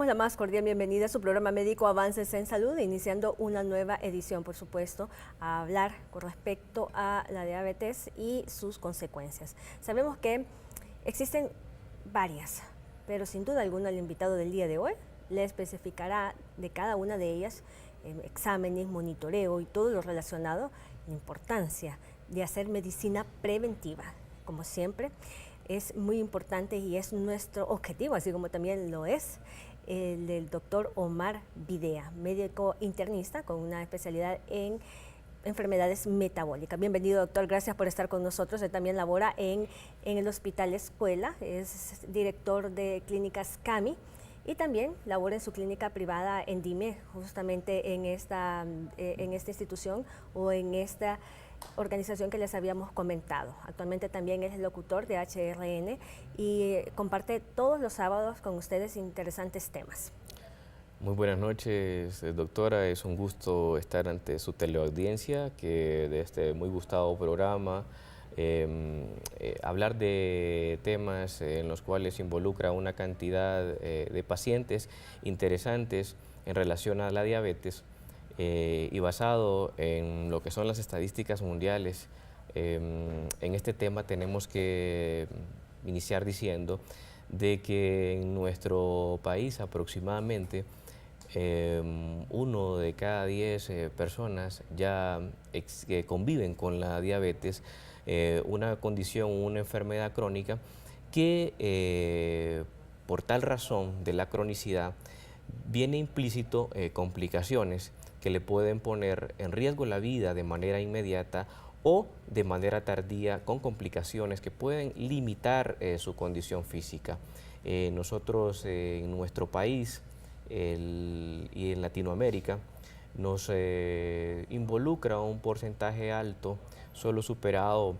damos la más cordial bienvenida a su programa médico Avances en Salud, iniciando una nueva edición, por supuesto, a hablar con respecto a la diabetes y sus consecuencias. Sabemos que existen varias, pero sin duda alguna el invitado del día de hoy le especificará de cada una de ellas exámenes, monitoreo y todo lo relacionado, la importancia de hacer medicina preventiva. Como siempre, es muy importante y es nuestro objetivo, así como también lo es el del doctor Omar Videa, médico internista con una especialidad en enfermedades metabólicas. Bienvenido, doctor, gracias por estar con nosotros. Él también labora en el Hospital Escuela, es director de clínicas CAMI y también labora en su clínica privada en Dime, justamente en esta institución o en esta organización que les habíamos comentado. Actualmente también es el locutor de HRN y comparte todos los sábados con ustedes interesantes temas. Muy buenas noches, doctora. Es un gusto estar ante su teleaudiencia, que de este muy gustado programa, hablar de temas en los cuales involucra una cantidad de pacientes interesantes en relación a la diabetes. Y basado en lo que son las estadísticas mundiales, en este tema tenemos que iniciar diciendo de que en nuestro país aproximadamente 1 de cada 10 personas ya conviven con la diabetes, una condición, una enfermedad crónica que por tal razón de la cronicidad viene implícito complicaciones que le pueden poner en riesgo la vida de manera inmediata o de manera tardía con complicaciones que pueden limitar su condición física. Nosotros en nuestro país y en Latinoamérica nos involucra un porcentaje alto, solo superado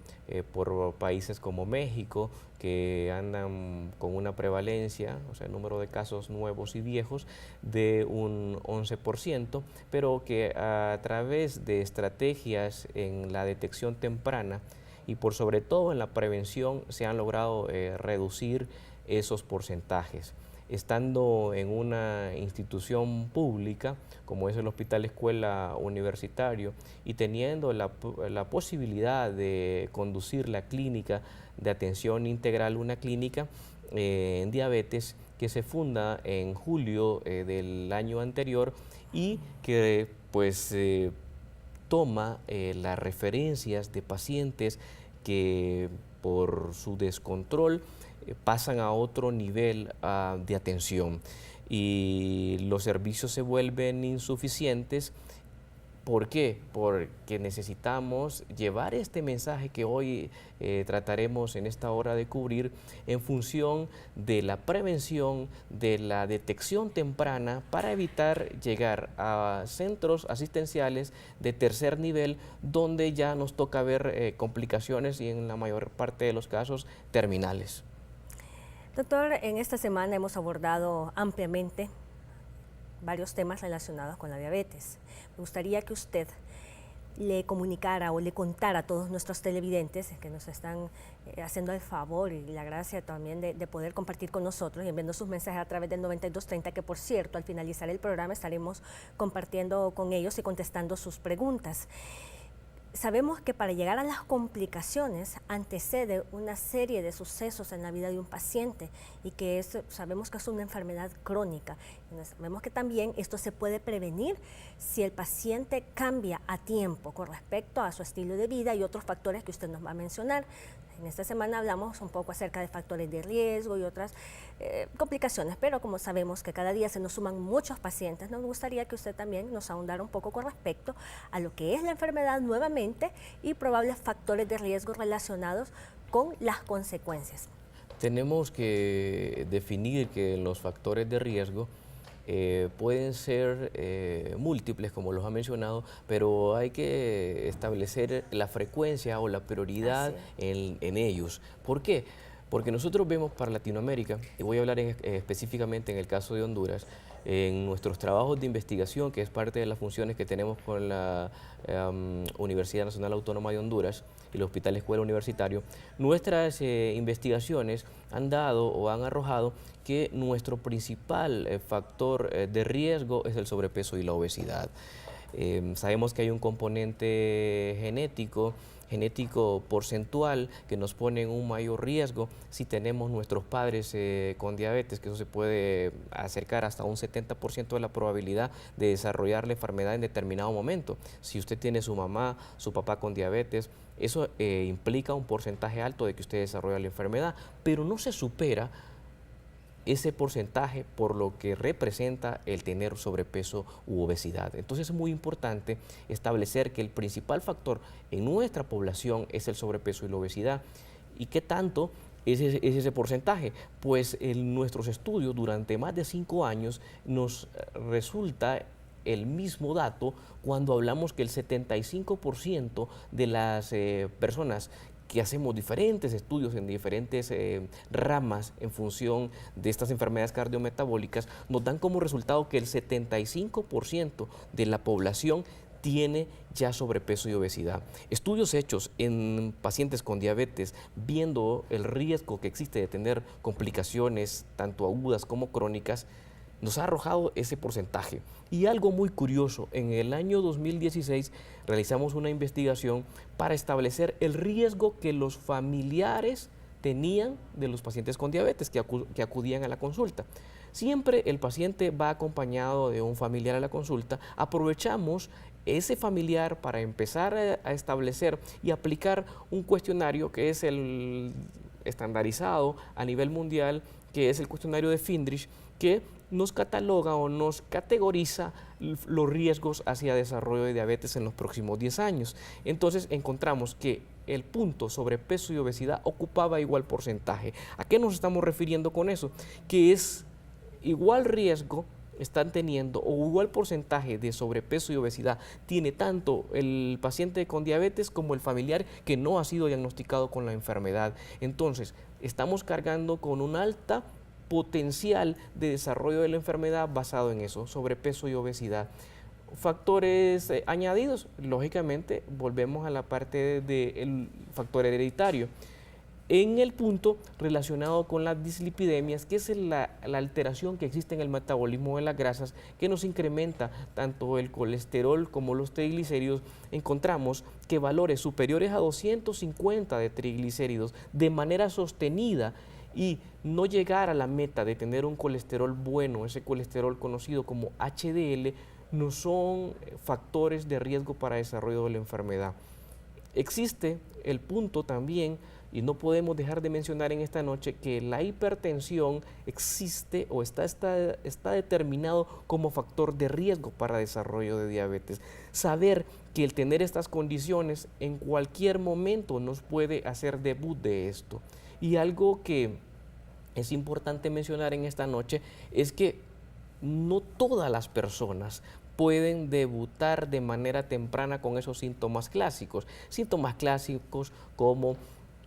por países como México, que andan con una prevalencia, o sea, el número de casos nuevos y viejos, de un 11%, pero que a través de estrategias en la detección temprana y por sobre todo en la prevención se han logrado reducir esos porcentajes. Estando en una institución pública como es el Hospital Escuela Universitario y teniendo la posibilidad de conducir la clínica de atención integral, una clínica en diabetes que se funda en julio del año anterior y que pues toma las referencias de pacientes que por su descontrol pasan a otro nivel de atención y los servicios se vuelven insuficientes. ¿Por qué? Porque necesitamos llevar este mensaje que hoy trataremos en esta hora de cubrir en función de la prevención, de la detección temprana para evitar llegar a centros asistenciales de tercer nivel donde ya nos toca ver complicaciones y en la mayor parte de los casos terminales. Doctor, en esta semana hemos abordado ampliamente varios temas relacionados con la diabetes. Me gustaría que usted le comunicara o le contara a todos nuestros televidentes que nos están haciendo el favor y la gracia también de poder compartir con nosotros y enviando sus mensajes a través del 9230, que por cierto, al finalizar el programa estaremos compartiendo con ellos y contestando sus preguntas. Sabemos que para llegar a las complicaciones antecede una serie de sucesos en la vida de un paciente y que sabemos que es una enfermedad crónica. Sabemos que también esto se puede prevenir si el paciente cambia a tiempo con respecto a su estilo de vida y otros factores que usted nos va a mencionar. En esta semana hablamos un poco acerca de factores de riesgo y otras complicaciones, pero como sabemos que cada día se nos suman muchos pacientes, nos gustaría que usted también nos ahondara un poco con respecto a lo que es la enfermedad nuevamente y probables factores de riesgo relacionados con las consecuencias. Tenemos que definir que los factores de riesgo pueden ser múltiples, como los ha mencionado, pero hay que establecer la frecuencia o la prioridad en ellos. ¿Por qué? Porque nosotros vemos para Latinoamérica, y voy a hablar específicamente en el caso de Honduras, En nuestros trabajos de investigación, que es parte de las funciones que tenemos con la Universidad Nacional Autónoma de Honduras y el Hospital Escuela Universitario, nuestras investigaciones han dado o han arrojado que nuestro principal factor de riesgo es el sobrepeso y la obesidad. Sabemos que hay un componente genético porcentual que nos pone en un mayor riesgo si tenemos nuestros padres con diabetes, que eso se puede acercar hasta un 70% de la probabilidad de desarrollar la enfermedad en determinado momento. Si usted tiene su mamá, su papá con diabetes, eso implica un porcentaje alto de que usted desarrolla la enfermedad, pero no se supera ese porcentaje por lo que representa el tener sobrepeso u obesidad. Entonces es muy importante establecer que el principal factor en nuestra población es el sobrepeso y la obesidad. ¿Y qué tanto es ese porcentaje? Pues en nuestros estudios durante más de 5 años nos resulta el mismo dato cuando hablamos que el 75% de las personas que hacemos diferentes estudios en diferentes ramas en función de estas enfermedades cardiometabólicas, nos dan como resultado que el 75% de la población tiene ya sobrepeso y obesidad. Estudios hechos en pacientes con diabetes, viendo el riesgo que existe de tener complicaciones tanto agudas como crónicas, nos ha arrojado ese porcentaje. Y algo muy curioso, en el año 2016 realizamos una investigación para establecer el riesgo que los familiares tenían de los pacientes con diabetes que acudían a la consulta. Siempre el paciente va acompañado de un familiar a la consulta. Aprovechamos ese familiar para empezar a establecer y aplicar un cuestionario que es el estandarizado a nivel mundial, que es el cuestionario de Findrich, que nos cataloga o nos categoriza los riesgos hacia desarrollo de diabetes en los próximos 10 años. Entonces encontramos que el punto sobrepeso y obesidad ocupaba igual porcentaje. ¿A qué nos estamos refiriendo con eso? Que es igual riesgo están teniendo o igual porcentaje de sobrepeso y obesidad tiene tanto el paciente con diabetes como el familiar que no ha sido diagnosticado con la enfermedad. Entonces, estamos cargando con un alta potencial de desarrollo de la enfermedad basado en eso, sobrepeso y obesidad. Factores añadidos, lógicamente, volvemos a la parte del factor hereditario. En el punto relacionado con las dislipidemias, que es la alteración que existe en el metabolismo de las grasas, que nos incrementa tanto el colesterol como los triglicéridos, encontramos que valores superiores a 250 de triglicéridos de manera sostenida y no llegar a la meta de tener un colesterol bueno, ese colesterol conocido como HDL, no son factores de riesgo para desarrollo de la enfermedad. Existe el punto también, y no podemos dejar de mencionar en esta noche, que la hipertensión existe o está determinado como factor de riesgo para desarrollo de diabetes. Saber que el tener estas condiciones en cualquier momento nos puede hacer debut de esto. Y algo que es importante mencionar en esta noche es que no todas las personas pueden debutar de manera temprana con esos síntomas clásicos. Síntomas clásicos como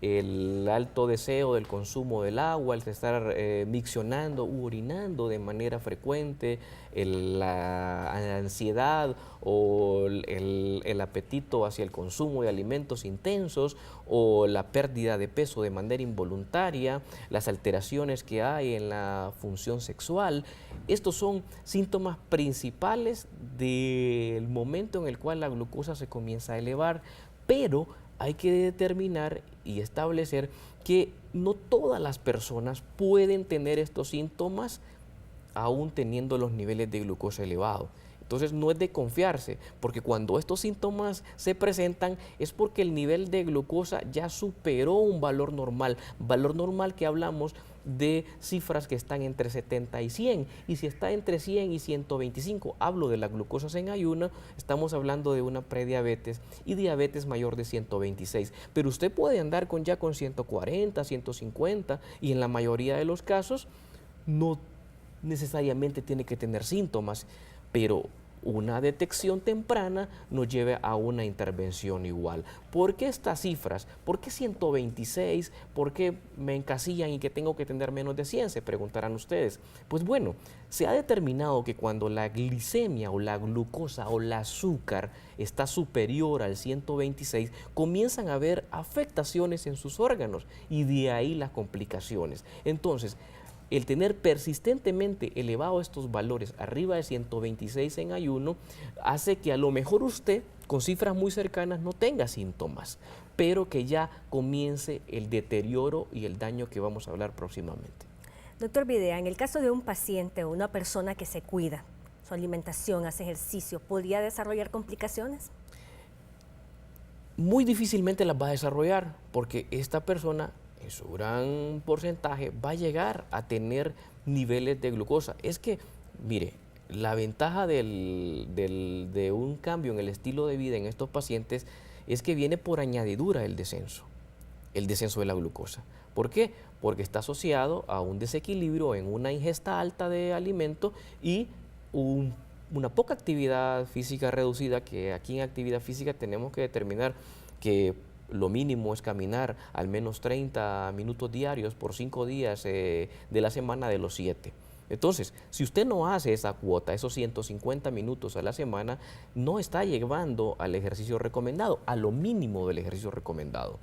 el alto deseo del consumo del agua, el estar miccionando u orinando de manera frecuente, la ansiedad o el apetito hacia el consumo de alimentos intensos o la pérdida de peso de manera involuntaria, las alteraciones que hay en la función sexual. Estos son síntomas principales del momento en el cual la glucosa se comienza a elevar, pero hay que determinar y establecer que no todas las personas pueden tener estos síntomas aún teniendo los niveles de glucosa elevados. Entonces no es de confiarse, porque cuando estos síntomas se presentan es porque el nivel de glucosa ya superó un valor normal que hablamos de cifras que están entre 70 y 100, y si está entre 100 y 125, hablo de la glucosa en ayuno, estamos hablando de una prediabetes y diabetes mayor de 126, pero usted puede andar con 140, 150 y en la mayoría de los casos no necesariamente tiene que tener síntomas, pero una detección temprana nos lleve a una intervención igual. ¿Por qué estas cifras? ¿Por qué 126? ¿Por qué me encasillan y que tengo que tener menos de 100? Se preguntarán ustedes. Pues bueno, se ha determinado que cuando la glicemia o la glucosa o el azúcar está superior al 126, comienzan a haber afectaciones en sus órganos y de ahí las complicaciones. Entonces, el tener persistentemente elevados estos valores arriba de 126 en ayuno hace que a lo mejor usted con cifras muy cercanas no tenga síntomas, pero que ya comience el deterioro y el daño que vamos a hablar próximamente. Doctor Videa, en el caso de un paciente o una persona que se cuida, su alimentación, hace ejercicio, ¿podría desarrollar complicaciones? Muy difícilmente las va a desarrollar porque esta persona en su gran porcentaje va a llegar a tener niveles de glucosa. Es que, mire, la ventaja de un cambio en el estilo de vida en estos pacientes es que viene por añadidura el descenso de la glucosa. ¿Por qué? Porque está asociado a un desequilibrio en una ingesta alta de alimento y una poca actividad física reducida, que aquí en actividad física tenemos que determinar que lo mínimo es caminar al menos 30 minutos diarios por 5 días de la semana de los 7. Entonces, si usted no hace esa cuota, esos 150 minutos a la semana, no está llevando al ejercicio recomendado, a lo mínimo del ejercicio recomendado.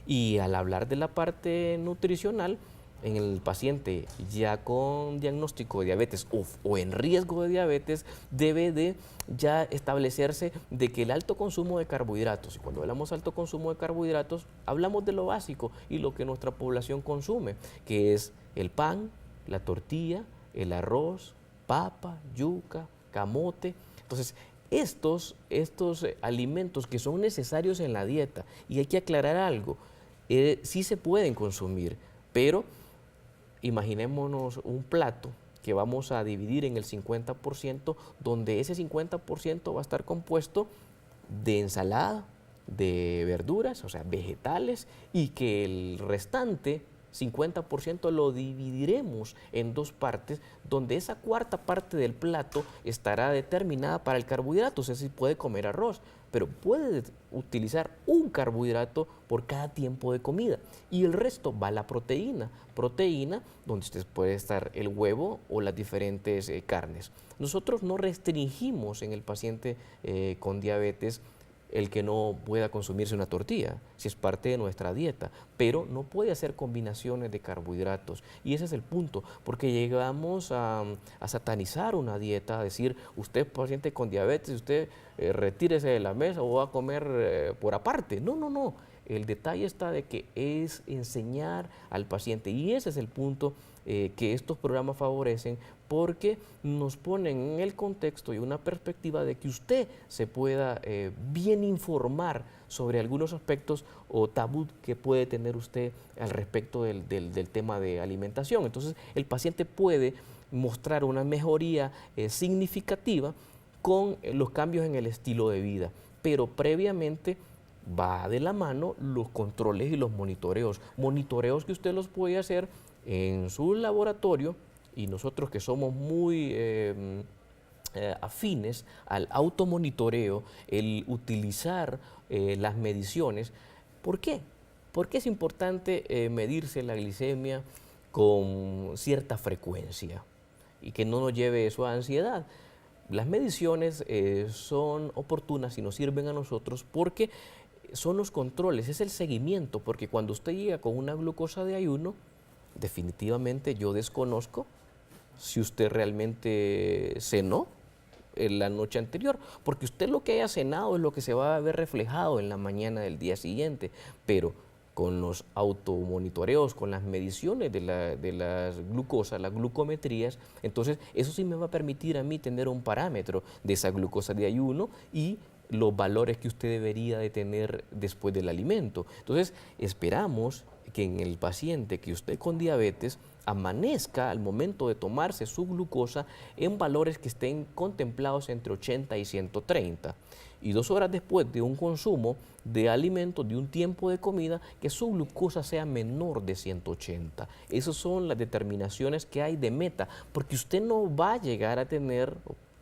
Y al hablar de la parte nutricional, en el paciente ya con diagnóstico de diabetes o en riesgo de diabetes, debe de ya establecerse de que el alto consumo de carbohidratos, y cuando hablamos de alto consumo de carbohidratos, hablamos de lo básico y lo que nuestra población consume, que es el pan, la tortilla, el arroz, papa, yuca, camote. Entonces, estos alimentos que son necesarios en la dieta, y hay que aclarar algo, sí se pueden consumir, pero imaginémonos un plato que vamos a dividir en el 50%, donde ese 50% va a estar compuesto de ensalada, de verduras, o sea, vegetales, y que el restante 50% lo dividiremos en dos partes, donde esa cuarta parte del plato estará determinada para el carbohidrato. O sea, si puede comer arroz, pero puede utilizar un carbohidrato por cada tiempo de comida. Y el resto va a la proteína, donde usted puede estar el huevo o las diferentes carnes. Nosotros no restringimos en el paciente con diabetes el que no pueda consumirse una tortilla, si es parte de nuestra dieta, pero no puede hacer combinaciones de carbohidratos. Y ese es el punto, porque llegamos a satanizar una dieta, a decir, usted es paciente con diabetes, usted retírese de la mesa o va a comer por aparte. No, no, no. El detalle está de que es enseñar al paciente, y ese es el punto que estos programas favorecen, porque nos ponen en el contexto y una perspectiva de que usted se pueda bien informar sobre algunos aspectos o tabú que puede tener usted al respecto del tema de alimentación. Entonces, el paciente puede mostrar una mejoría significativa con los cambios en el estilo de vida, pero previamente va de la mano los controles y los monitoreos que usted los puede hacer en su laboratorio, y nosotros que somos muy afines al automonitoreo, el utilizar las mediciones. ¿Por qué? Porque es importante medirse la glicemia con cierta frecuencia y que no nos lleve eso a ansiedad. Las mediciones son oportunas y nos sirven a nosotros porque son los controles, es el seguimiento, porque cuando usted llega con una glucosa de ayuno, definitivamente yo desconozco si usted realmente cenó en la noche anterior, porque usted lo que haya cenado es lo que se va a ver reflejado en la mañana del día siguiente, pero con los automonitoreos, con las mediciones de las glucosas, las glucometrías, entonces eso sí me va a permitir a mí tener un parámetro de esa glucosa de ayuno y los valores que usted debería de tener después del alimento. Entonces, esperamos que en el paciente que usted con diabetes amanezca al momento de tomarse su glucosa en valores que estén contemplados entre 80 y 130. Y 2 horas después de un consumo de alimentos, de un tiempo de comida, que su glucosa sea menor de 180. Esas son las determinaciones que hay de meta, porque usted no va a llegar a tener,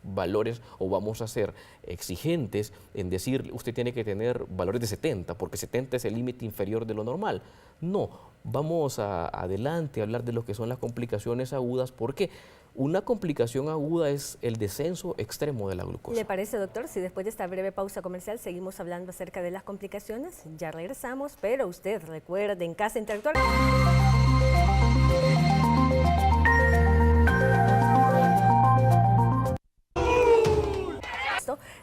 valores o vamos a ser exigentes en decir usted tiene que tener valores de 70, porque 70 es el límite inferior de lo normal. No, vamos adelante a hablar de lo que son las complicaciones agudas, porque una complicación aguda es el descenso extremo de la glucosa. ¿Le parece, doctor, si después de esta breve pausa comercial seguimos hablando acerca de las complicaciones? Ya regresamos, pero usted recuerde en casa interactuar.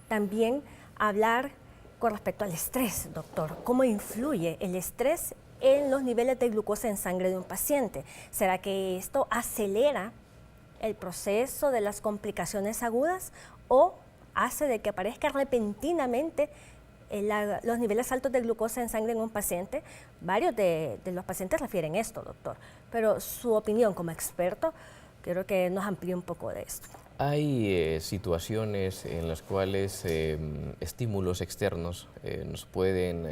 También hablar con respecto al estrés, doctor. ¿Cómo influye el estrés en los niveles de glucosa en sangre de un paciente? ¿Será que esto acelera el proceso de las complicaciones agudas o hace de que aparezca repentinamente los niveles altos de glucosa en sangre en un paciente? Varios de los pacientes refieren esto, doctor, pero su opinión como experto, quiero que nos amplíe un poco de esto. Hay situaciones en las cuales estímulos externos nos pueden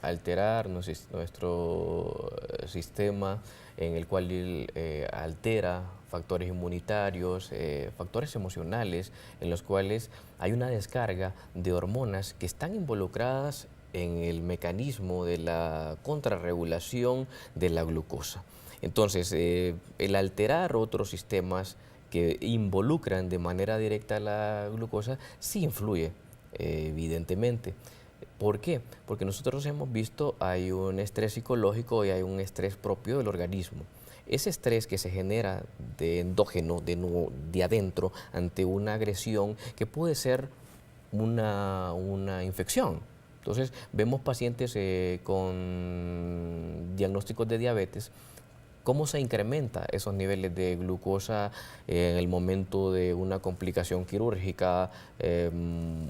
alterar nuestro sistema, en el cual altera factores inmunitarios, factores emocionales, en los cuales hay una descarga de hormonas que están involucradas en el mecanismo de la contrarregulación de la glucosa. Entonces, el alterar otros sistemas que involucran de manera directa la glucosa sí influye, evidentemente. ¿Por qué? Porque nosotros hemos visto hay un estrés psicológico y hay un estrés propio del organismo. Ese estrés que se genera de endógeno, de adentro, ante una agresión que puede ser una infección. Entonces, vemos pacientes con diagnósticos de diabetes, cómo se incrementa esos niveles de glucosa en el momento de una complicación quirúrgica,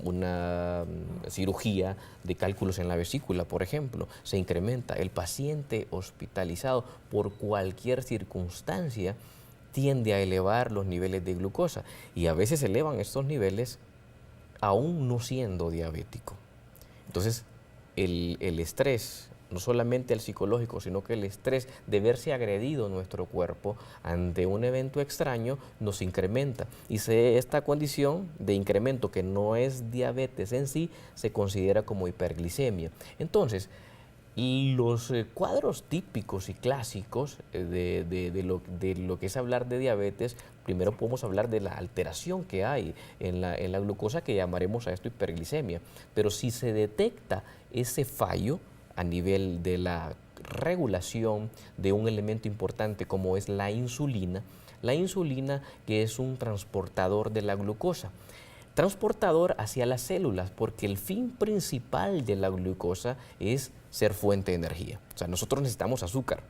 una cirugía de cálculos en la vesícula, por ejemplo. Se incrementa. El paciente hospitalizado por cualquier circunstancia tiende a elevar los niveles de glucosa y a veces elevan estos niveles aún no siendo diabético. Entonces, el estrés, no solamente el psicológico, sino que el estrés de verse agredido nuestro cuerpo ante un evento extraño nos incrementa. Y esta condición de incremento, que no es diabetes en sí, se considera como hiperglicemia. Entonces, los cuadros típicos y clásicos de lo que es hablar de diabetes, primero podemos hablar de la alteración que hay en la glucosa, que llamaremos a esto hiperglicemia. Pero si se detecta ese fallo a nivel de la regulación de un elemento importante como es la insulina que es un transportador de la glucosa, transportador hacia las células, porque el fin principal de la glucosa es ser fuente de energía. O sea, nosotros necesitamos azúcar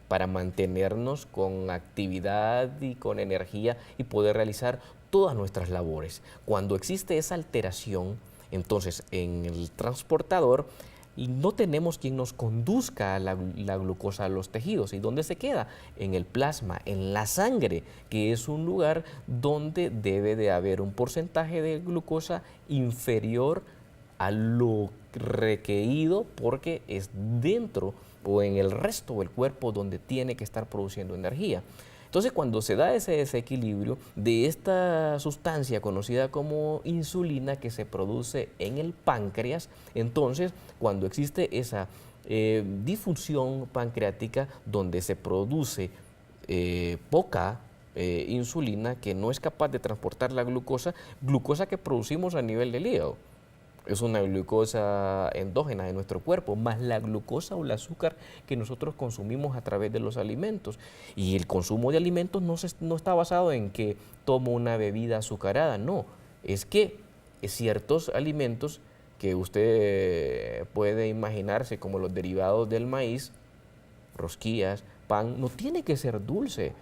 para mantenernos con actividad y con energía y poder realizar todas nuestras labores. Cuando existe esa alteración, entonces en el transportador no tenemos quien nos conduzca a la glucosa a los tejidos. ¿Y dónde se queda? En el plasma, en la sangre, que es un lugar donde debe de haber un porcentaje de glucosa inferior a lo requerido, porque es dentro o en el resto del cuerpo donde tiene que estar produciendo energía. Entonces, cuando se da ese desequilibrio de esta sustancia conocida como insulina que se produce en el páncreas, entonces, cuando existe esa disfunción pancreática donde se produce poca insulina que no es capaz de transportar la glucosa que producimos a nivel del hígado. Es una glucosa endógena de nuestro cuerpo, más la glucosa o el azúcar que nosotros consumimos a través de los alimentos. Y el consumo de alimentos no está basado en que tomo una bebida azucarada, no. Es que ciertos alimentos que usted puede imaginarse, como los derivados del maíz, rosquillas, pan, no tiene que ser dulce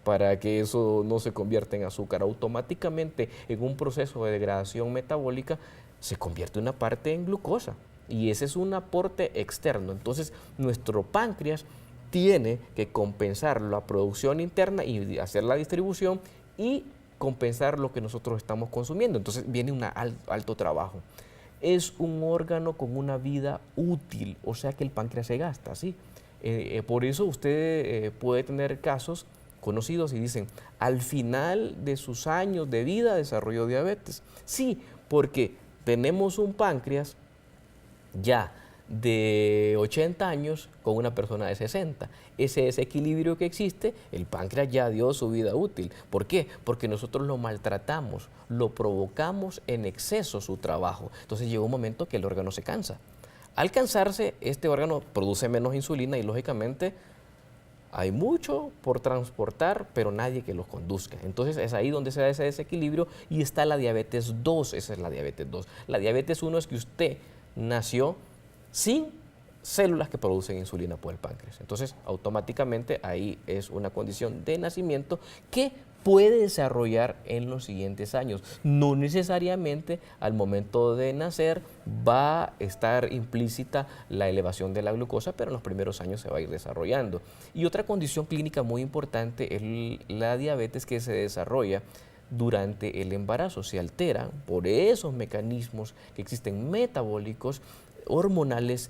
para que eso no se convierta en azúcar. Automáticamente, en un proceso de degradación metabólica, se convierte una parte en glucosa y ese es un aporte externo. Entonces, nuestro páncreas tiene que compensar la producción interna y hacer la distribución y compensar lo que nosotros estamos consumiendo. Entonces, viene un alto trabajo. Es un órgano con una vida útil, o sea que el páncreas se gasta, ¿sí? Por eso usted puede tener casos conocidos y dicen, al final de sus años de vida desarrolló diabetes. Sí, porque tenemos un páncreas ya de 80 años con una persona de 60. Ese desequilibrio que existe, el páncreas ya dio su vida útil. ¿Por qué? Porque nosotros lo maltratamos, lo provocamos en exceso su trabajo. Entonces llega un momento que el órgano se cansa. Al cansarse, este órgano produce menos insulina y lógicamente hay mucho por transportar, pero nadie que los conduzca. Entonces es ahí donde se da ese desequilibrio y está la diabetes 2, esa es la diabetes 2. La diabetes 1 es que usted nació sin células que producen insulina por el páncreas. Entonces, automáticamente ahí es una condición de nacimiento que puede desarrollar en los siguientes años. No necesariamente al momento de nacer va a estar implícita la elevación de la glucosa, pero en los primeros años se va a ir desarrollando. Y otra condición clínica muy importante es la diabetes que se desarrolla durante el embarazo. Se altera por esos mecanismos que existen metabólicos, hormonales,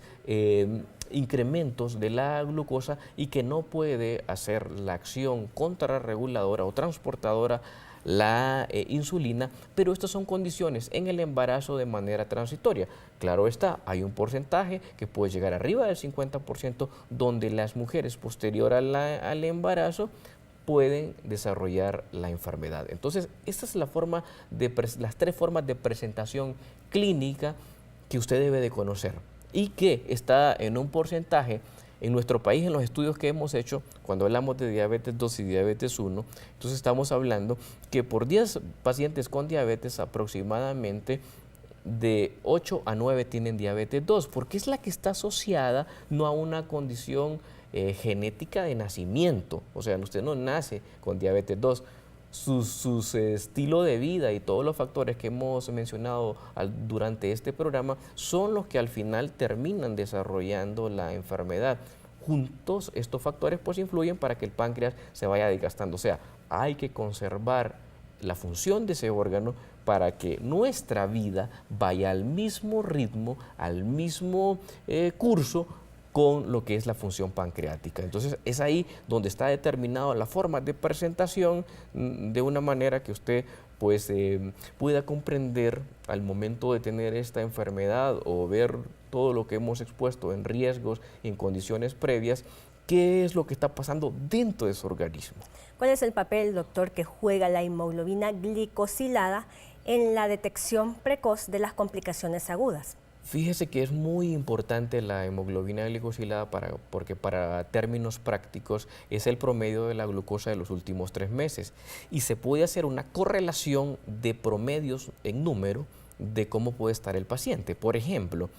incrementos de la glucosa y que no puede hacer la acción contrarreguladora o transportadora la insulina, pero estas son condiciones en el embarazo de manera transitoria. Claro está, hay un porcentaje que puede llegar arriba del 50% donde las mujeres posterior al embarazo pueden desarrollar la enfermedad. Entonces, esta es las tres formas de presentación clínica que usted debe de conocer y que está en un porcentaje en nuestro país, en los estudios que hemos hecho, cuando hablamos de diabetes 2 y diabetes 1, entonces estamos hablando que por 10 pacientes con diabetes aproximadamente de 8 a 9 tienen diabetes 2, porque es la que está asociada no a una condición genética de nacimiento, o sea, usted no nace con diabetes 2, su estilo de vida y todos los factores que hemos mencionado durante este programa son los que al final terminan desarrollando la enfermedad. Juntos estos factores pues influyen para que el páncreas se vaya desgastando, o sea, hay que conservar la función de ese órgano para que nuestra vida vaya al mismo ritmo, al mismo curso con lo que es la función pancreática. Entonces es ahí donde está determinada la forma de presentación de una manera que usted pues pueda comprender al momento de tener esta enfermedad o ver todo lo que hemos expuesto en riesgos, en condiciones previas, qué es lo que está pasando dentro de su organismo. ¿Cuál es el papel, doctor, que juega la hemoglobina glicosilada en la detección precoz de las complicaciones agudas? Fíjese que es muy importante la hemoglobina glicosilada porque para términos prácticos es el promedio de la glucosa de los últimos 3 meses y se puede hacer una correlación de promedios en número de cómo puede estar el paciente. Por ejemplo,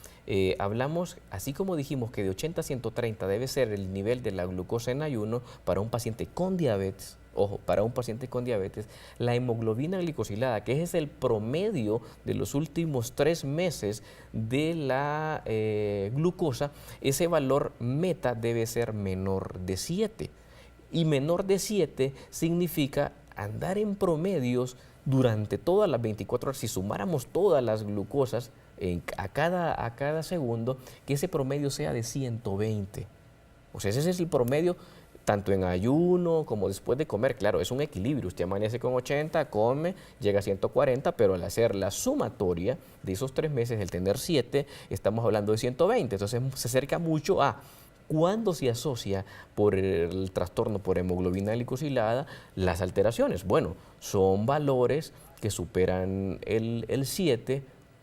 hablamos, así como dijimos que de 80 a 130 debe ser el nivel de la glucosa en ayuno para un paciente con diabetes. Ojo, para un paciente con diabetes, la hemoglobina glicosilada, que es el promedio de los últimos 3 meses de la glucosa, ese valor meta debe ser menor de 7. Y menor de 7 significa andar en promedios durante todas las 24 horas. Si sumáramos todas las glucosas a cada segundo, que ese promedio sea de 120. O sea, ese es el promedio tanto en ayuno como después de comer. Claro, es un equilibrio. Usted amanece con 80, come, llega a 140, pero al hacer la sumatoria de esos 3 meses, el tener 7, estamos hablando de 120. Entonces se acerca mucho a cuándo se asocia por el trastorno por hemoglobina glicosilada las alteraciones. Bueno, son valores que superan el 7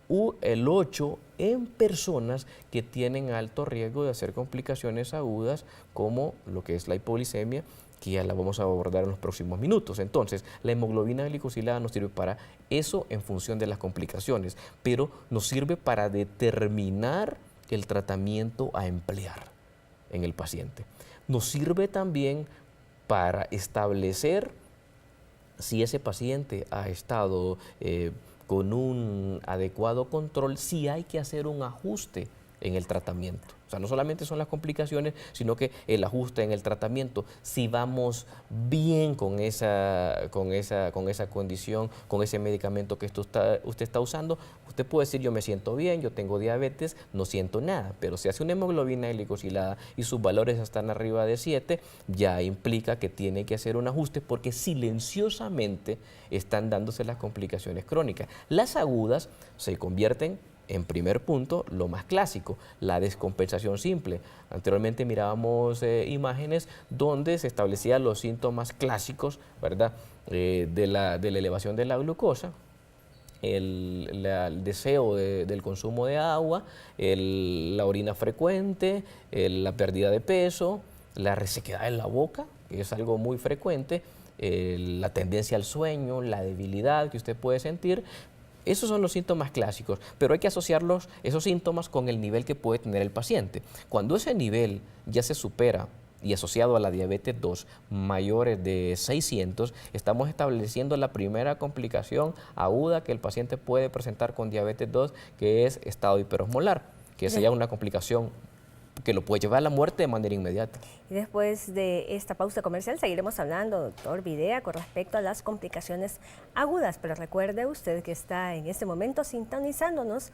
u el 8 en personas que tienen alto riesgo de hacer complicaciones agudas como lo que es la hipoglicemia, que ya la vamos a abordar en los próximos minutos. Entonces, la hemoglobina glicosilada nos sirve para eso en función de las complicaciones, pero nos sirve para determinar el tratamiento a emplear en el paciente. Nos sirve también para establecer si ese paciente ha estado con un adecuado control, si hay que hacer un ajuste en el tratamiento. O sea, no solamente son las complicaciones, sino que el ajuste en el tratamiento. Si vamos bien con esa condición, con ese medicamento que usted está usando, usted puede decir, yo me siento bien, yo tengo diabetes, no siento nada. Pero si hace una hemoglobina glicosilada y sus valores están arriba de 7, ya implica que tiene que hacer un ajuste porque silenciosamente están dándose las complicaciones crónicas. Las agudas se convierten en primer punto, lo más clásico, la descompensación simple. Anteriormente mirábamos imágenes donde se establecían los síntomas clásicos, ¿verdad? De la elevación de la glucosa, el deseo del consumo de agua, la orina frecuente, la pérdida de peso, la resequedad en la boca, que es algo muy frecuente, la tendencia al sueño, la debilidad que usted puede sentir. Esos son los síntomas clásicos, pero hay que asociarlos, esos síntomas, con el nivel que puede tener el paciente. Cuando ese nivel ya se supera y asociado a la diabetes 2 mayores de 600, estamos estableciendo la primera complicación aguda que el paciente puede presentar con diabetes 2, que es estado hiperosmolar, que sería una complicación que lo puede llevar a la muerte de manera inmediata. Y después de esta pausa comercial seguiremos hablando, doctor Videa, con respecto a las complicaciones agudas. Pero recuerde usted que está en este momento sintonizándonos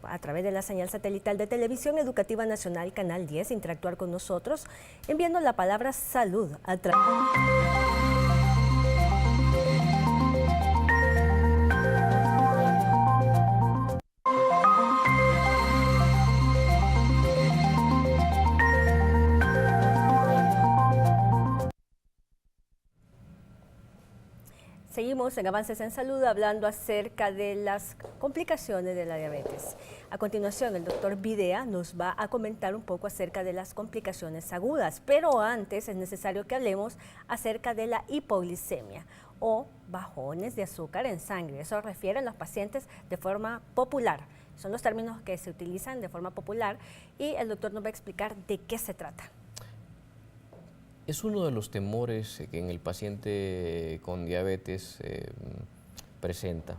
a través de la señal satelital de Televisión Educativa Nacional, Canal 10, interactuar con nosotros enviando la palabra salud a través. Seguimos en Avances en Salud hablando acerca de las complicaciones de la diabetes. A continuación, el doctor Videa nos va a comentar un poco acerca de las complicaciones agudas, pero antes es necesario que hablemos acerca de la hipoglicemia o bajones de azúcar en sangre. Eso refieren los pacientes de forma popular. Son los términos que se utilizan de forma popular y el doctor nos va a explicar de qué se trata. Es uno de los temores que en el paciente con diabetes presenta.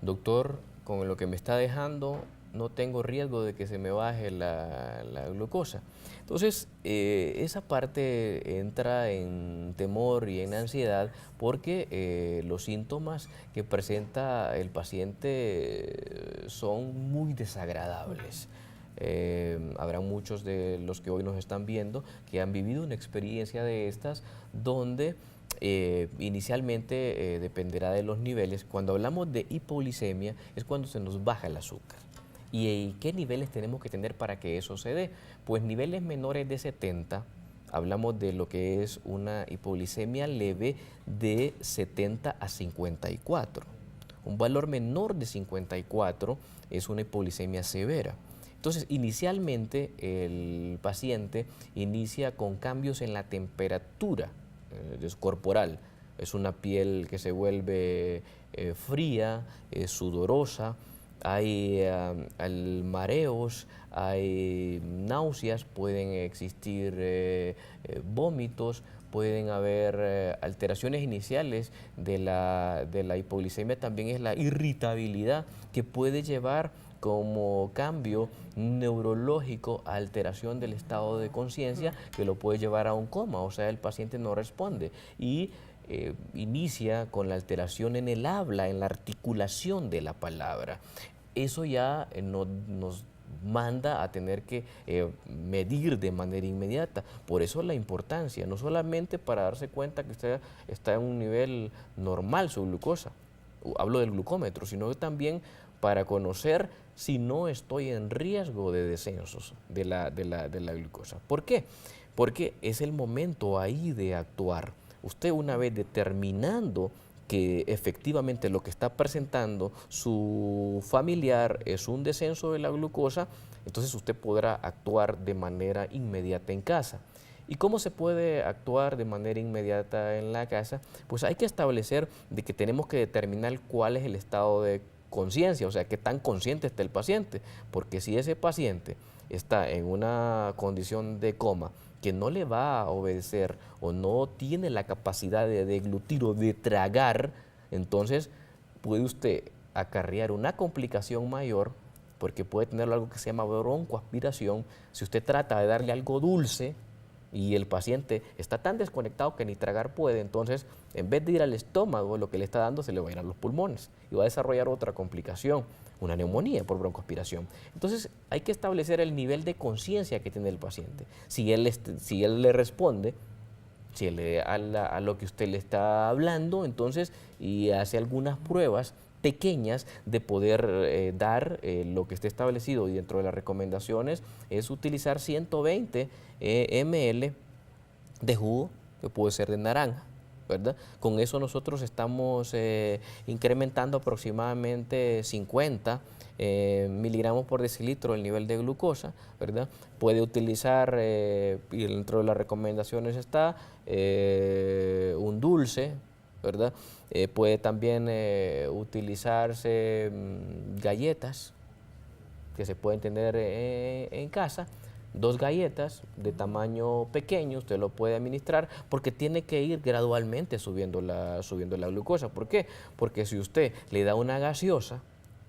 Doctor, con lo que me está dejando no tengo riesgo de que se me baje la glucosa. Entonces, esa parte entra en temor y en ansiedad porque los síntomas que presenta el paciente son muy desagradables. Habrá muchos de los que hoy nos están viendo que han vivido una experiencia de estas donde inicialmente dependerá de los niveles. Cuando hablamos de hipoglicemia es cuando se nos baja el azúcar. ¿Y qué niveles tenemos que tener para que eso se dé? Pues niveles menores de 70, hablamos de lo que es una hipoglicemia leve de 70 a 54. Un valor menor de 54 es una hipoglicemia severa. Entonces, inicialmente el paciente inicia con cambios en la temperatura corporal. Es una piel que se vuelve fría, sudorosa, hay mareos, hay náuseas, pueden existir vómitos, pueden haber alteraciones iniciales de la hipoglicemia. También es la irritabilidad que puede llevar como cambio neurológico a alteración del estado de conciencia que lo puede llevar a un coma, o sea, el paciente no responde y inicia con la alteración en el habla, en la articulación de la palabra. Eso ya nos manda a tener que medir de manera inmediata. Por eso la importancia, no solamente para darse cuenta que usted está en un nivel normal su glucosa, hablo del glucómetro, sino también para conocer si no estoy en riesgo de descensos de la glucosa. ¿Por qué? Porque es el momento ahí de actuar. Usted, una vez determinando que efectivamente lo que está presentando su familiar es un descenso de la glucosa, entonces usted podrá actuar de manera inmediata en casa. ¿Y cómo se puede actuar de manera inmediata en la casa? Pues hay que establecer de que tenemos que determinar cuál es el estado de conciencia, o sea, qué tan consciente está el paciente, porque si ese paciente está en una condición de coma que no le va a obedecer o no tiene la capacidad de deglutir o de tragar, entonces puede usted acarrear una complicación mayor porque puede tener algo que se llama broncoaspiración. Si usted trata de darle algo dulce y el paciente está tan desconectado que ni tragar puede, entonces en vez de ir al estómago, lo que le está dando se le va a ir a los pulmones y va a desarrollar otra complicación, una neumonía por broncoaspiración. Entonces hay que establecer el nivel de conciencia que tiene el paciente. Si él le responde, a lo que usted le está hablando, entonces, y hace algunas pruebas pequeñas de poder dar lo que esté establecido, y dentro de las recomendaciones es utilizar 120 ml de jugo, que puede ser de naranja, ¿verdad? Con eso nosotros estamos incrementando aproximadamente 50 miligramos por decilitro el nivel de glucosa, ¿verdad? Puede utilizar, y dentro de las recomendaciones está un dulce, ¿verdad? Puede también utilizarse galletas que se pueden tener en casa. 2 galletas de tamaño pequeño, usted lo puede administrar porque tiene que ir gradualmente subiendo la glucosa. ¿Por qué? Porque si usted le da una gaseosa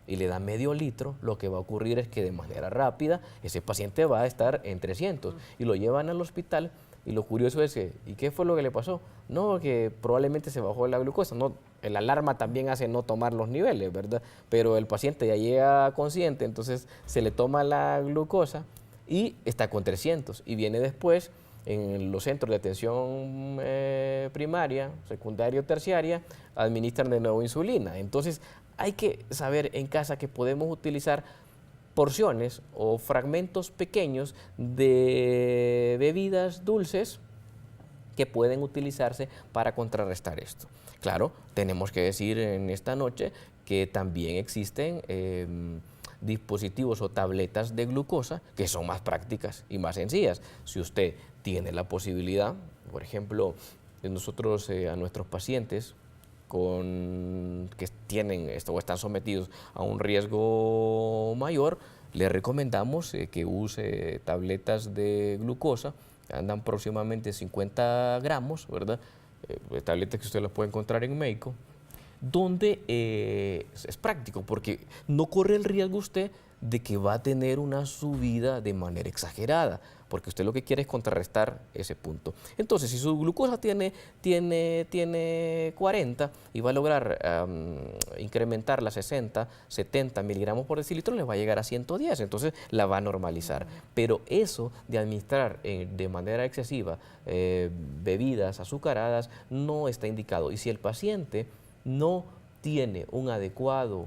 y le da medio litro, lo que va a ocurrir es que de manera rápida ese paciente va a estar en 300 y lo llevan al hospital. Y lo curioso es que, ¿y qué fue lo que le pasó? No, que probablemente se bajó la glucosa. No, el alarma también hace no tomar los niveles, ¿verdad? Pero el paciente ya llega consciente, entonces se le toma la glucosa y está con 300 y viene después en los centros de atención primaria, secundaria o terciaria, administran de nuevo insulina. Entonces hay que saber en casa que podemos utilizar porciones o fragmentos pequeños de bebidas dulces que pueden utilizarse para contrarrestar esto. Claro, tenemos que decir en esta noche que también existen dispositivos o tabletas de glucosa que son más prácticas y más sencillas. Si usted tiene la posibilidad, por ejemplo, nosotros a nuestros pacientes que tienen esto o están sometidos a un riesgo mayor, le recomendamos que use tabletas de glucosa, andan aproximadamente 50 gramos, ¿verdad? Tabletas que usted las puede encontrar en México, donde es práctico porque no corre el riesgo usted de que va a tener una subida de manera exagerada, porque usted lo que quiere es contrarrestar ese punto. Entonces, si su glucosa tiene 40 y va a lograr incrementarla a 60, 70 miligramos por decilitro, le va a llegar a 110, entonces la va a normalizar. Pero eso de administrar de manera excesiva bebidas azucaradas no está indicado. Y si el paciente no tiene un adecuado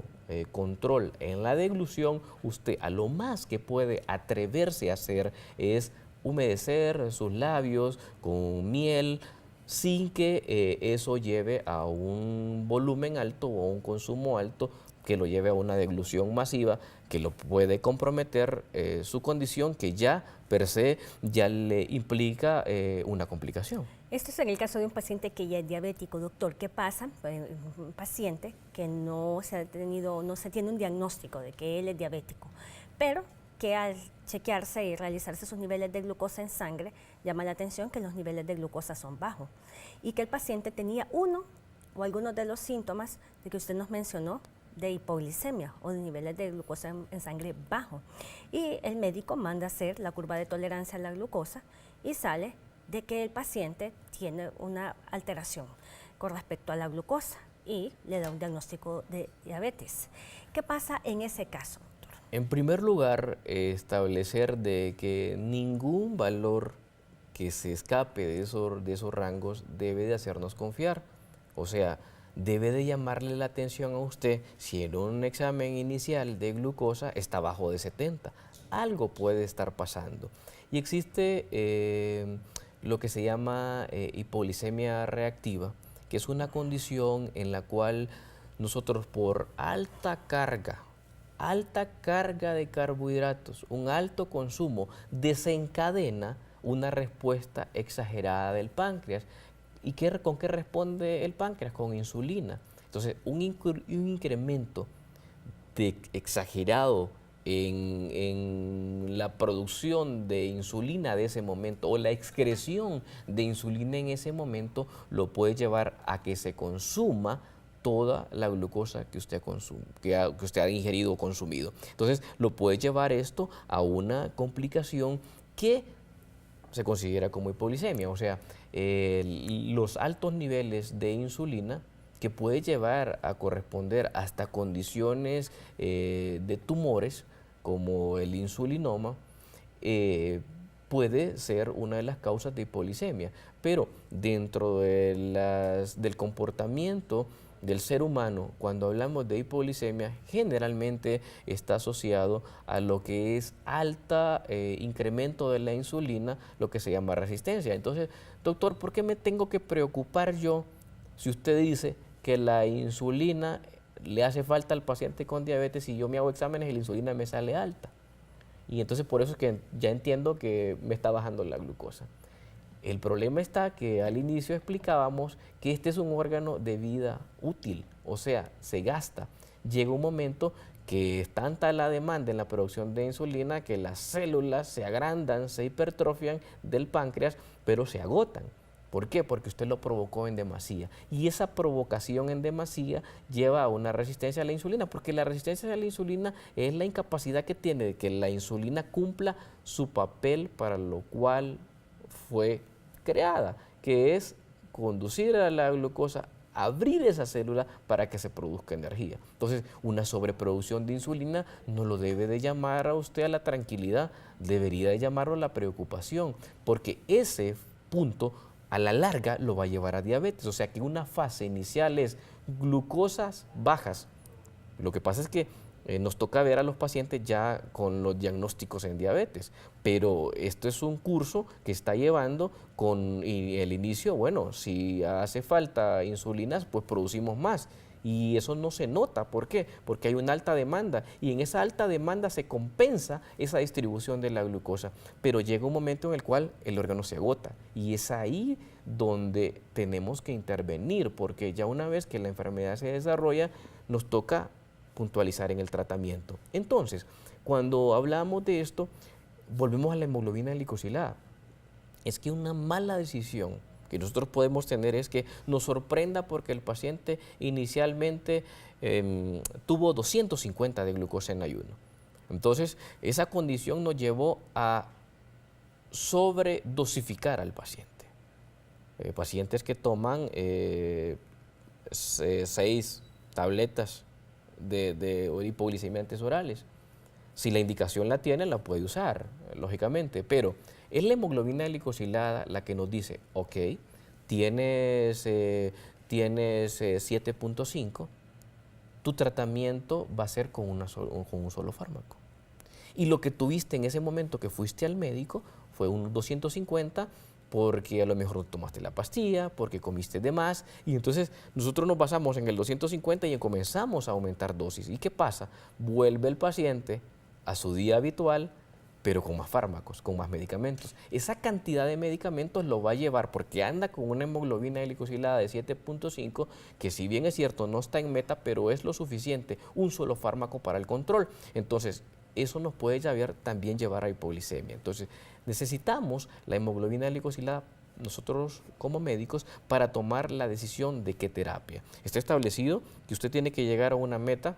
control en la deglución, usted a lo más que puede atreverse a hacer es humedecer sus labios con miel sin que eso lleve a un volumen alto o a un consumo alto que lo lleve a una deglución masiva que lo puede comprometer su condición, que ya per se ya le implica una complicación. Esto es en el caso de un paciente que ya es diabético, doctor. ¿Qué pasa? Un paciente que no se tiene un diagnóstico de que él es diabético, pero que al chequearse y realizarse sus niveles de glucosa en sangre, llama la atención que los niveles de glucosa son bajos y que el paciente tenía uno o algunos de los síntomas de que usted nos mencionó, de hipoglicemia o de niveles de glucosa en sangre bajo. Y el médico manda a hacer la curva de tolerancia a la glucosa y sale de que el paciente tiene una alteración con respecto a la glucosa y le da un diagnóstico de diabetes. ¿Qué pasa en ese caso, doctor? En primer lugar, establecer de que ningún valor que se escape de esos rangos debe de hacernos confiar. O sea, debe de llamarle la atención a usted si en un examen inicial de glucosa está bajo de 70. Algo puede estar pasando. Y existe lo que se llama hipoglicemia reactiva, que es una condición en la cual nosotros por alta carga de carbohidratos, un alto consumo, desencadena una respuesta exagerada del páncreas. ¿Y con qué responde el páncreas? Con insulina. Entonces, un incremento exagerado en la producción de insulina de ese momento o la excreción de insulina en ese momento lo puede llevar a que se consuma toda la glucosa que usted, que usted ha ingerido o consumido. Entonces, lo puede llevar esto a una complicación que se considera como hipoglicemia, o sea, los altos niveles de insulina que puede llevar a corresponder hasta condiciones de tumores como el insulinoma, puede ser una de las causas de hipoglicemia. Pero dentro de del comportamiento del ser humano, cuando hablamos de hipoglicemia, generalmente está asociado a lo que es alta incremento de la insulina, lo que se llama resistencia. Entonces, doctor, ¿por qué me tengo que preocupar yo si usted dice que la insulina le hace falta al paciente con diabetes y yo me hago exámenes y la insulina me sale alta? Y entonces por eso es que ya entiendo que me está bajando la glucosa. El problema está que al inicio explicábamos que este es un órgano de vida útil, o sea, se gasta. Llega un momento que es tanta la demanda en la producción de insulina que las células se agrandan, se hipertrofian del páncreas, pero se agotan. ¿Por qué? Porque usted lo provocó en demasía. Y esa provocación en demasía lleva a una resistencia a la insulina, porque la resistencia a la insulina es la incapacidad que tiene de que la insulina cumpla su papel para lo cual fue creada, que es conducir a la glucosa, abrir esa célula para que se produzca energía. Entonces, una sobreproducción de insulina no lo debe de llamar a usted a la tranquilidad, debería de llamarlo a la preocupación, porque ese punto a la larga lo va a llevar a diabetes. O sea que una fase inicial es glucosas bajas. Lo que pasa es que nos toca ver a los pacientes ya con los diagnósticos en diabetes, pero esto es un curso que está llevando con el inicio, bueno, si hace falta insulinas, pues producimos más. Y eso no se nota. ¿Por qué? Porque hay una alta demanda y en esa alta demanda se compensa esa distribución de la glucosa. Pero llega un momento en el cual el órgano se agota y es ahí donde tenemos que intervenir, porque ya una vez que la enfermedad se desarrolla, nos toca puntualizar en el tratamiento. Entonces, cuando hablamos de esto, volvemos a la hemoglobina glicosilada. Es que una mala decisión que nosotros podemos tener es que nos sorprenda porque el paciente inicialmente tuvo 250 de glucosa en ayuno. Entonces, esa condición nos llevó a sobredosificar al paciente. Pacientes que toman 6 tabletas de hipoglicemiantes orales. Si la indicación la tiene, la puede usar, lógicamente, pero es la hemoglobina glicosilada la que nos dice, ok, tienes 7.5, tu tratamiento va a ser con un solo fármaco. Y lo que tuviste en ese momento que fuiste al médico fue un 250, porque a lo mejor no tomaste la pastilla, porque comiste de más, y entonces nosotros nos basamos en el 250 y comenzamos a aumentar dosis. ¿Y qué pasa? Vuelve el paciente a su día habitual, pero con más fármacos, con más medicamentos. Esa cantidad de medicamentos lo va a llevar, porque anda con una hemoglobina glicosilada de 7.5, que si bien es cierto no está en meta, pero es lo suficiente, un solo fármaco para el control. Entonces, eso nos puede también llevar a hipoglicemia. Entonces, necesitamos la hemoglobina glicosilada nosotros como médicos para tomar la decisión de qué terapia. Está establecido que usted tiene que llegar a una meta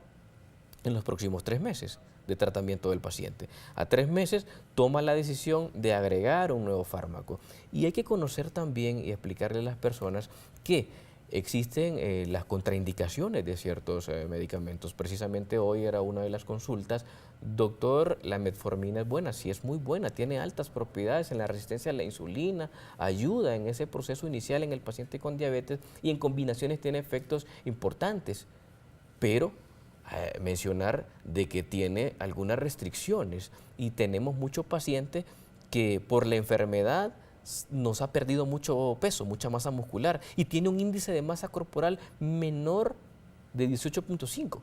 en los próximos 3 meses de tratamiento del paciente. A 3 meses toma la decisión de agregar un nuevo fármaco. Y hay que conocer también y explicarle a las personas que existen las contraindicaciones de ciertos medicamentos. Precisamente hoy era una de las consultas. Doctor, la metformina es buena, sí es muy buena, tiene altas propiedades en la resistencia a la insulina, ayuda en ese proceso inicial en el paciente con diabetes y en combinaciones tiene efectos importantes, pero mencionar de que tiene algunas restricciones y tenemos muchos pacientes que por la enfermedad nos ha perdido mucho peso, mucha masa muscular y tiene un índice de masa corporal menor de 18.5.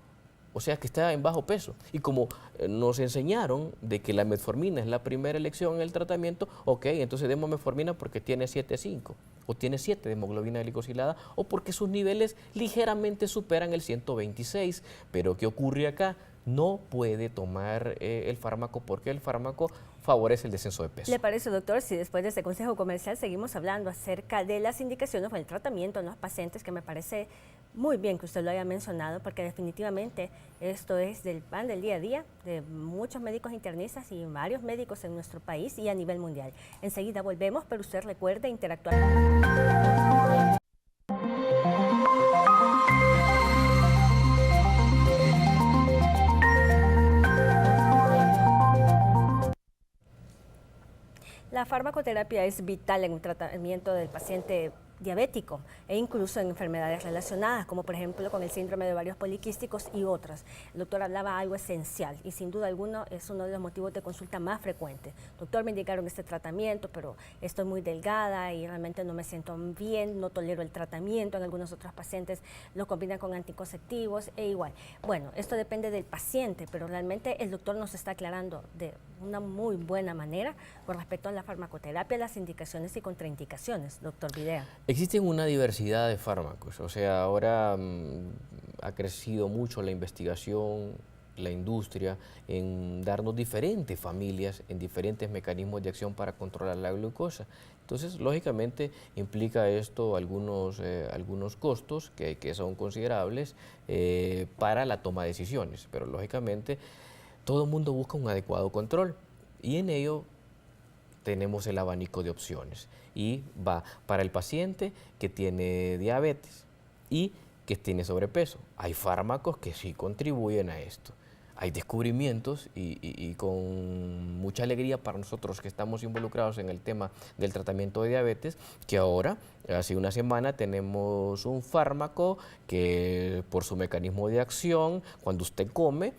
O sea que está en bajo peso. Y como nos enseñaron de que la metformina es la primera elección en el tratamiento, ok, entonces demos metformina porque tiene 7.5 o tiene 7 de hemoglobina glicosilada o porque sus niveles ligeramente superan el 126. Pero ¿qué ocurre acá? No puede tomar el fármaco porque el fármaco favorece el descenso de peso. ¿Le parece, doctor, si después de este consejo comercial seguimos hablando acerca de las indicaciones o el tratamiento en los pacientes, que me parece Muy bien que usted lo haya mencionado, porque definitivamente esto es del pan del día a día de muchos médicos internistas y varios médicos en nuestro país y a nivel mundial. Enseguida volvemos, pero usted recuerde interactuar. La farmacoterapia es vital en el tratamiento del paciente diabético e incluso en enfermedades relacionadas, como por ejemplo con el síndrome de ovarios poliquísticos y otras. El doctor hablaba algo esencial y sin duda alguna es uno de los motivos de consulta más frecuentes. Doctor, me indicaron este tratamiento, pero estoy muy delgada y realmente no me siento bien, no tolero el tratamiento. En algunos otros pacientes lo combinan con anticonceptivos e igual. Bueno, esto depende del paciente, pero realmente el doctor nos está aclarando de una muy buena manera con respecto a la farmacoterapia, las indicaciones y contraindicaciones, doctor Videa. Existen una diversidad de fármacos, o sea, ahora ha crecido mucho la investigación, la industria, en darnos diferentes familias, en diferentes mecanismos de acción para controlar la glucosa. Entonces, lógicamente, implica esto algunos costos que son considerables para la toma de decisiones, pero lógicamente todo el mundo busca un adecuado control y en ello tenemos el abanico de opciones y va para el paciente que tiene diabetes y que tiene sobrepeso. Hay fármacos que sí contribuyen a esto. Hay descubrimientos y con mucha alegría para nosotros que estamos involucrados en el tema del tratamiento de diabetes, que ahora, hace una semana, tenemos un fármaco que por su mecanismo de acción, cuando usted come,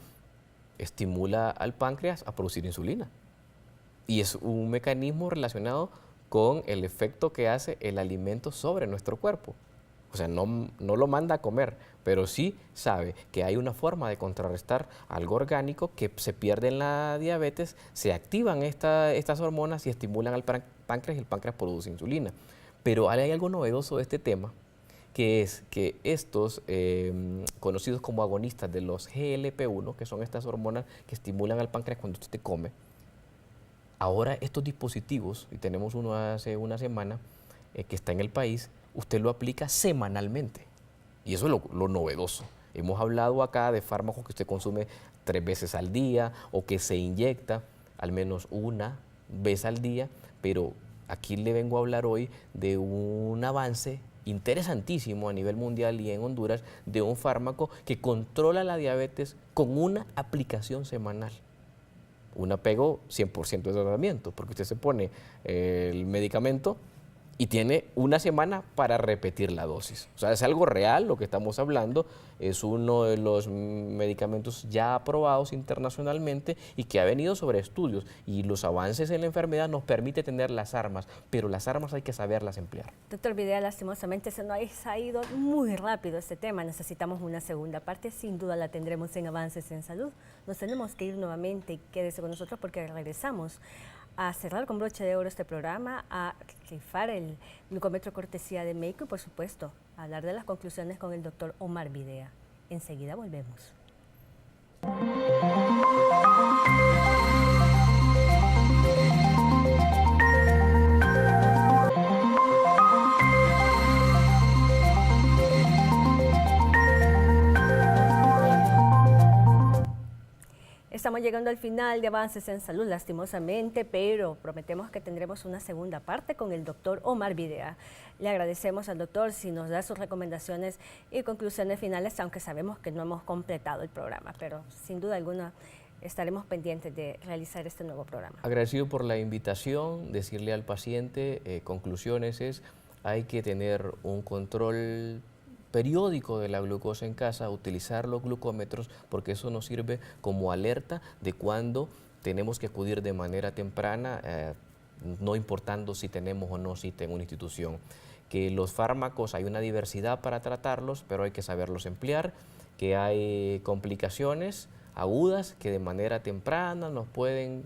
estimula al páncreas a producir insulina. Y es un mecanismo relacionado con el efecto que hace el alimento sobre nuestro cuerpo. O sea, no lo manda a comer, pero sí sabe que hay una forma de contrarrestar algo orgánico que se pierde en la diabetes, se activan estas hormonas y estimulan al páncreas y el páncreas produce insulina. Pero hay algo novedoso de este tema, que es que estos conocidos como agonistas de los GLP-1, que son estas hormonas que estimulan al páncreas cuando usted come, ahora estos dispositivos, y tenemos uno hace una semana que está en el país, usted lo aplica semanalmente. Y eso es lo novedoso. Hemos hablado acá de fármacos que usted consume 3 veces al día o que se inyecta al menos una vez al día, pero aquí le vengo a hablar hoy de un avance interesantísimo a nivel mundial y en Honduras de un fármaco que controla la diabetes con una aplicación semanal. Un apego 100% de tratamiento, porque usted se pone el medicamento y tiene una semana para repetir la dosis. O sea, es algo real lo que estamos hablando, es uno de los medicamentos ya aprobados internacionalmente y que ha venido sobre estudios, y los avances en la enfermedad nos permite tener las armas, pero las armas hay que saberlas emplear. Doctor Videa, lastimosamente se nos ha ido muy rápido este tema, necesitamos una segunda parte, sin duda la tendremos en Avances en Salud. Nos tenemos que ir nuevamente y quédese con nosotros porque regresamos a cerrar con broche de oro este programa, a rifar el glucómetro cortesía de México y por supuesto a hablar de las conclusiones con el doctor Omar Videa. Enseguida volvemos. Estamos llegando al final de Avances en Salud, lastimosamente, pero prometemos que tendremos una segunda parte con el doctor Omar Videa. Le agradecemos al doctor si nos da sus recomendaciones y conclusiones finales, aunque sabemos que no hemos completado el programa, pero sin duda alguna estaremos pendientes de realizar este nuevo programa. Agradecido por la invitación, decirle al paciente, conclusiones es, hay que tener un control periódico de la glucosa en casa, utilizar los glucómetros porque eso nos sirve como alerta de cuando tenemos que acudir de manera temprana, no importando si tenemos o no cita en una institución. Que los fármacos hay una diversidad para tratarlos, pero hay que saberlos emplear, que hay complicaciones agudas que de manera temprana nos pueden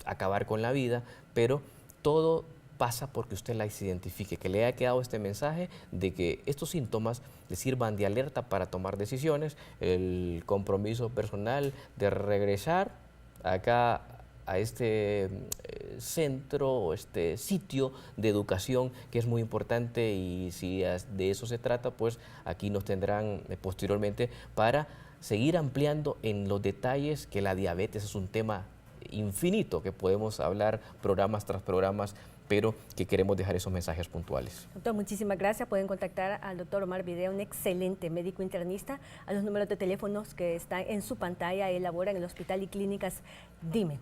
acabar con la vida, pero todo pasa porque usted las identifique, que le haya quedado este mensaje de que estos síntomas le sirvan de alerta para tomar decisiones, el compromiso personal de regresar acá a este centro o este sitio de educación que es muy importante, y si de eso se trata, pues aquí nos tendrán posteriormente para seguir ampliando en los detalles, que la diabetes es un tema infinito que podemos hablar programas tras programas, pero que queremos dejar esos mensajes puntuales. Doctor, muchísimas gracias. Pueden contactar al doctor Omar Video, un excelente médico internista, a los números de teléfonos que están en su pantalla. Él labora en el Hospital y Clínicas Dime.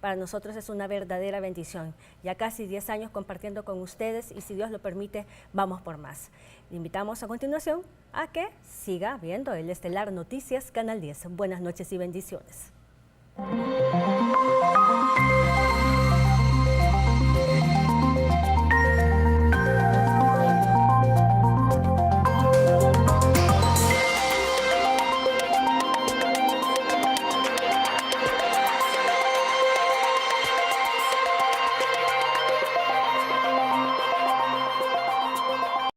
Para nosotros es una verdadera bendición. Ya casi 10 años compartiendo con ustedes, y si Dios lo permite, vamos por más. Le invitamos a continuación a que siga viendo el Estelar Noticias, Canal 10. Buenas noches y bendiciones.